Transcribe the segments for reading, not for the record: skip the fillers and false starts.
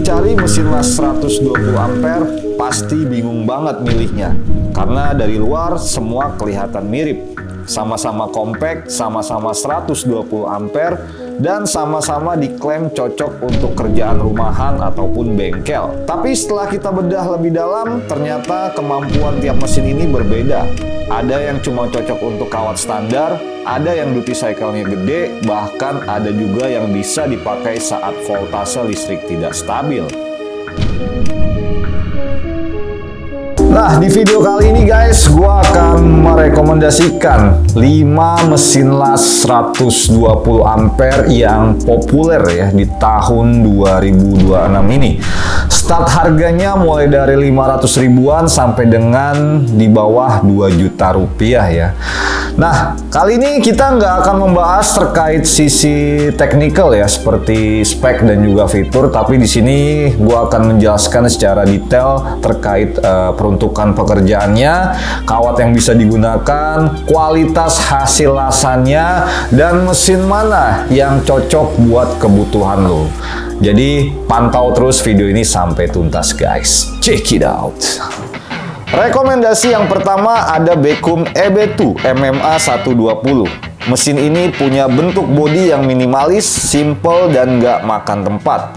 mencari mesin las 120 ampere, pasti bingung banget milihnya. Karena dari luar semua kelihatan mirip. Sama-sama compact, sama-sama 120 ampere, dan sama-sama diklaim cocok untuk kerjaan rumahan ataupun bengkel. Tapi setelah kita bedah lebih dalam, ternyata kemampuan tiap mesin ini berbeda. Ada yang cuma cocok untuk kawat standar, ada yang duty cycle-nya gede, bahkan ada juga yang bisa dipakai saat voltase listrik tidak stabil. Nah, di video kali ini guys, gua akan merekomendasikan 5 mesin las 120 ampere yang populer ya di tahun 2026 ini. Start harganya mulai dari 500 ribuan sampai dengan di bawah 2 juta rupiah ya. Nah, kali ini kita nggak akan membahas terkait sisi teknikal ya, seperti spek dan juga fitur, tapi di sini gua akan menjelaskan secara detail terkait peruntukan pekerjaannya, kawat yang bisa digunakan, kualitas hasil lasannya, dan mesin mana yang cocok buat kebutuhan lo. Jadi pantau terus video ini sampai tuntas guys. Check it out. Rekomendasi yang pertama ada Becum EB2 MMA 120. Mesin ini punya bentuk bodi yang minimalis, simple, dan nggak makan tempat.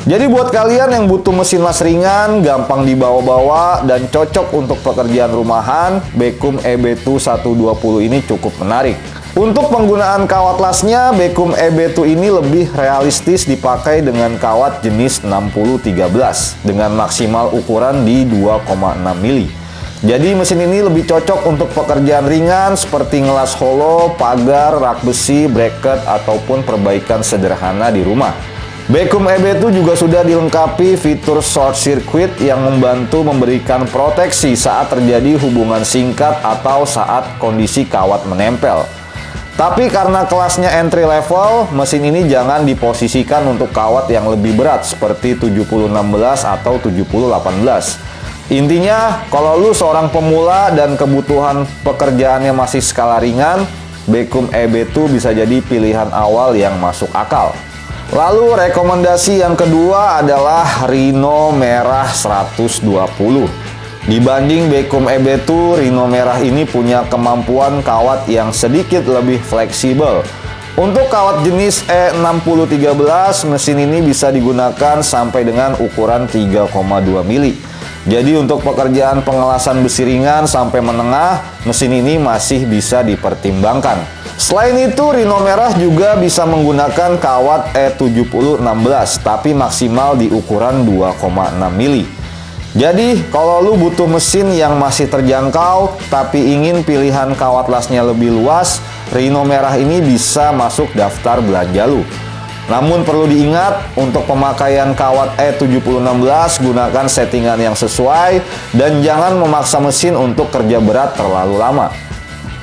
Jadi buat kalian yang butuh mesin las ringan, gampang dibawa-bawa, dan cocok untuk pekerjaan rumahan, Becum EB2 120 ini cukup menarik. Untuk penggunaan kawat lasnya, Becum EB2 ini lebih realistis dipakai dengan kawat jenis 6013 dengan maksimal ukuran di 2,6 mili. Jadi mesin ini lebih cocok untuk pekerjaan ringan seperti ngelas holo, pagar, rak besi, bracket, ataupun perbaikan sederhana di rumah. Becum EB2 juga sudah dilengkapi fitur short circuit yang membantu memberikan proteksi saat terjadi hubungan singkat atau saat kondisi kawat menempel. Tapi karena kelasnya entry level, mesin ini jangan diposisikan untuk kawat yang lebih berat seperti 7016 atau 7018. Intinya, kalau lu seorang pemula dan kebutuhan pekerjaannya masih skala ringan, Becum EB2 bisa jadi pilihan awal yang masuk akal. Lalu rekomendasi yang kedua adalah Rhino Merah 120. Dibanding Becum EB2, Rhino Merah ini punya kemampuan kawat yang sedikit lebih fleksibel. Untuk kawat jenis E6013, mesin ini bisa digunakan sampai dengan ukuran 3,2 mili. Jadi untuk pekerjaan pengelasan besi ringan sampai menengah, mesin ini masih bisa dipertimbangkan. Selain itu, Rhino Merah juga bisa menggunakan kawat E7016, tapi maksimal di ukuran 2,6 mili. Jadi, kalau lu butuh mesin yang masih terjangkau, tapi ingin pilihan kawat lasnya lebih luas, Rhino Merah ini bisa masuk daftar belanja lu. Namun perlu diingat, untuk pemakaian kawat E7016, gunakan settingan yang sesuai, dan jangan memaksa mesin untuk kerja berat terlalu lama.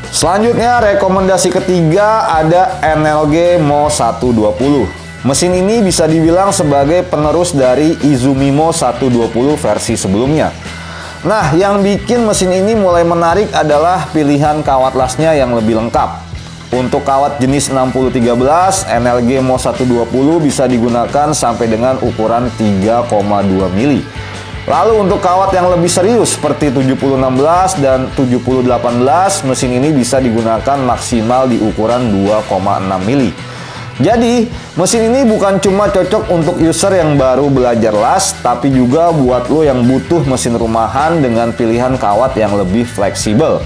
Selanjutnya, rekomendasi ketiga ada NLG Mo 120. Mesin ini bisa dibilang sebagai penerus dari Izumimo 120 versi sebelumnya. Nah, yang bikin mesin ini mulai menarik adalah pilihan kawat lasnya yang lebih lengkap. Untuk kawat jenis 6013, NLG Mo 120 bisa digunakan sampai dengan ukuran 3,2 mili. Lalu untuk kawat yang lebih serius seperti 7016 dan 7018, mesin ini bisa digunakan maksimal di ukuran 2,6 mili. Jadi, mesin ini bukan cuma cocok untuk user yang baru belajar las, tapi juga buat lo yang butuh mesin rumahan dengan pilihan kawat yang lebih fleksibel.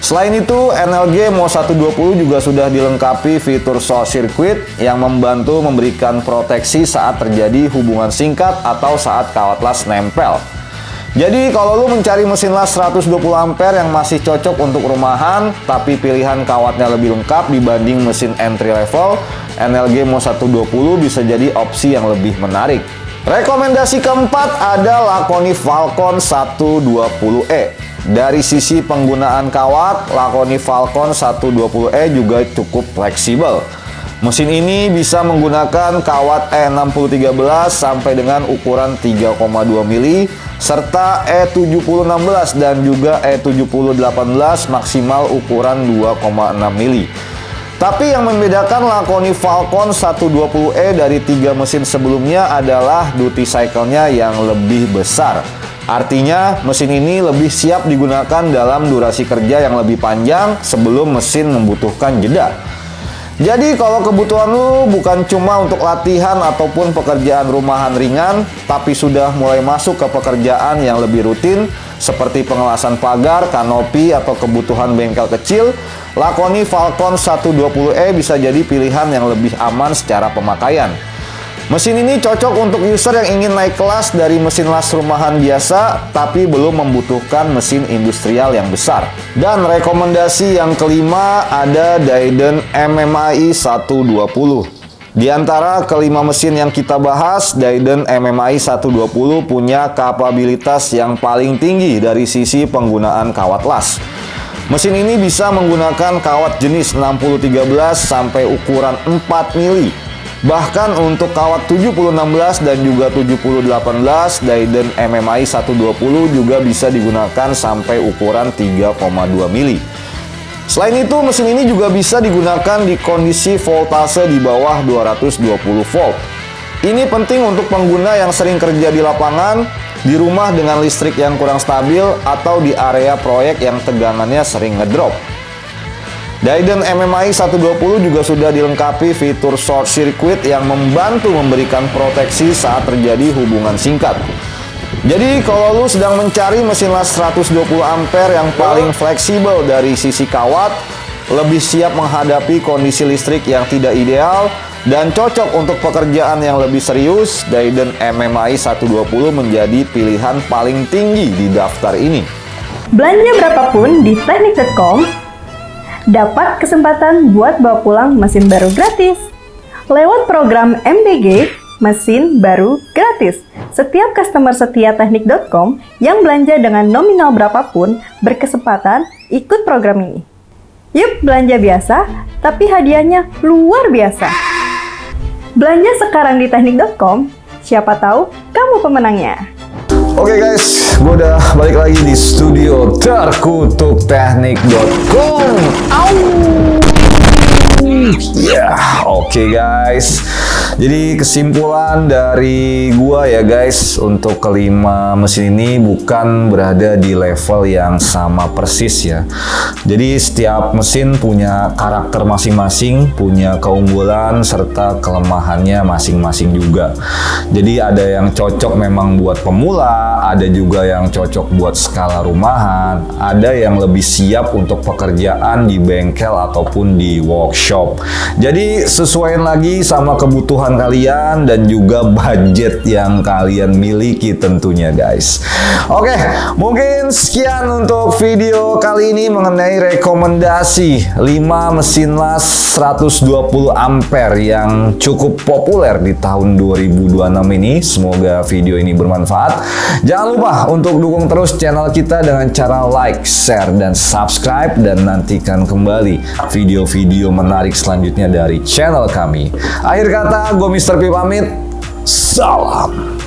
Selain itu, NLG Mo 120 juga sudah dilengkapi fitur short circuit yang membantu memberikan proteksi saat terjadi hubungan singkat atau saat kawat las nempel. Jadi kalau lu mencari mesin las 120 ampere yang masih cocok untuk rumahan, tapi pilihan kawatnya lebih lengkap dibanding mesin entry level, NLG Mo 120 bisa jadi opsi yang lebih menarik. Rekomendasi keempat ada Laconi Falcon 120E. Dari sisi penggunaan kawat, Laconi Falcon 120E juga cukup fleksibel. Mesin ini bisa menggunakan kawat E6013 sampai dengan ukuran 3,2 mili serta E7016 dan juga E7018 maksimal ukuran 2,6 mili. Tapi yang membedakan Laconi Falcon 120E dari 3 mesin sebelumnya adalah duty cycle-nya yang lebih besar. Artinya mesin ini lebih siap digunakan dalam durasi kerja yang lebih panjang sebelum mesin membutuhkan jeda. Jadi kalau kebutuhan lu bukan cuma untuk latihan ataupun pekerjaan rumahan ringan, tapi sudah mulai masuk ke pekerjaan yang lebih rutin seperti pengelasan pagar, kanopi, atau kebutuhan bengkel kecil, Laconi Falcon 120E bisa jadi pilihan yang lebih aman secara pemakaian. Mesin ini cocok untuk user yang ingin naik kelas dari mesin las rumahan biasa, tapi belum membutuhkan mesin industrial yang besar. Dan rekomendasi yang kelima ada Daiden MMAI 120. Di antara kelima mesin yang kita bahas, Daiden MMAI 120 punya kapabilitas yang paling tinggi dari sisi penggunaan kawat las. Mesin ini bisa menggunakan kawat jenis 6013 sampai ukuran 4 mili. Bahkan untuk kawat 7016 dan juga 7018, Daiden MMAI 120 juga bisa digunakan sampai ukuran 3,2 mili. Selain itu, mesin ini juga bisa digunakan di kondisi voltase di bawah 220 volt. Ini penting untuk pengguna yang sering kerja di lapangan, di rumah dengan listrik yang kurang stabil, atau di area proyek yang tegangannya sering ngedrop. Daiden MMAI 120 juga sudah dilengkapi fitur short circuit yang membantu memberikan proteksi saat terjadi hubungan singkat. Jadi kalau lu sedang mencari mesin las 120 ampere yang paling fleksibel dari sisi kawat, lebih siap menghadapi kondisi listrik yang tidak ideal, dan cocok untuk pekerjaan yang lebih serius, Daiden MMAI 120 menjadi pilihan paling tinggi di daftar ini. Belanja berapapun di teknik.com, dapat kesempatan buat bawa pulang mesin baru gratis. Lewat program MBG, mesin baru gratis. Setiap customer setia teknik.com yang belanja dengan nominal berapapun berkesempatan ikut program ini. Yuk belanja biasa, tapi hadiahnya luar biasa. Belanja sekarang di teknik.com, siapa tahu kamu pemenangnya. Oke guys, gue udah balik lagi di studio terkutuk teknik.com. Oke guys. Jadi kesimpulan dari gua ya guys, untuk kelima mesin ini bukan berada di level yang sama persis ya. Jadi setiap mesin punya karakter masing-masing, punya keunggulan serta kelemahannya masing-masing juga. Jadi ada yang cocok memang buat pemula, ada juga yang cocok buat skala rumahan, ada yang lebih siap untuk pekerjaan di bengkel ataupun di workshop. Jadi sesuaiin lagi sama kebutuhan kalian dan juga budget yang kalian miliki tentunya guys. Oke, mungkin sekian untuk video kali ini mengenai rekomendasi 5 mesin las 120 ampere yang cukup populer di tahun 2026 ini. Semoga video ini bermanfaat. Jangan lupa untuk dukung terus channel kita dengan cara like, share, dan subscribe, dan nantikan kembali video-video menarik selanjutnya dari channel kami. Akhir kata, gue Mr. P pamit. Salam.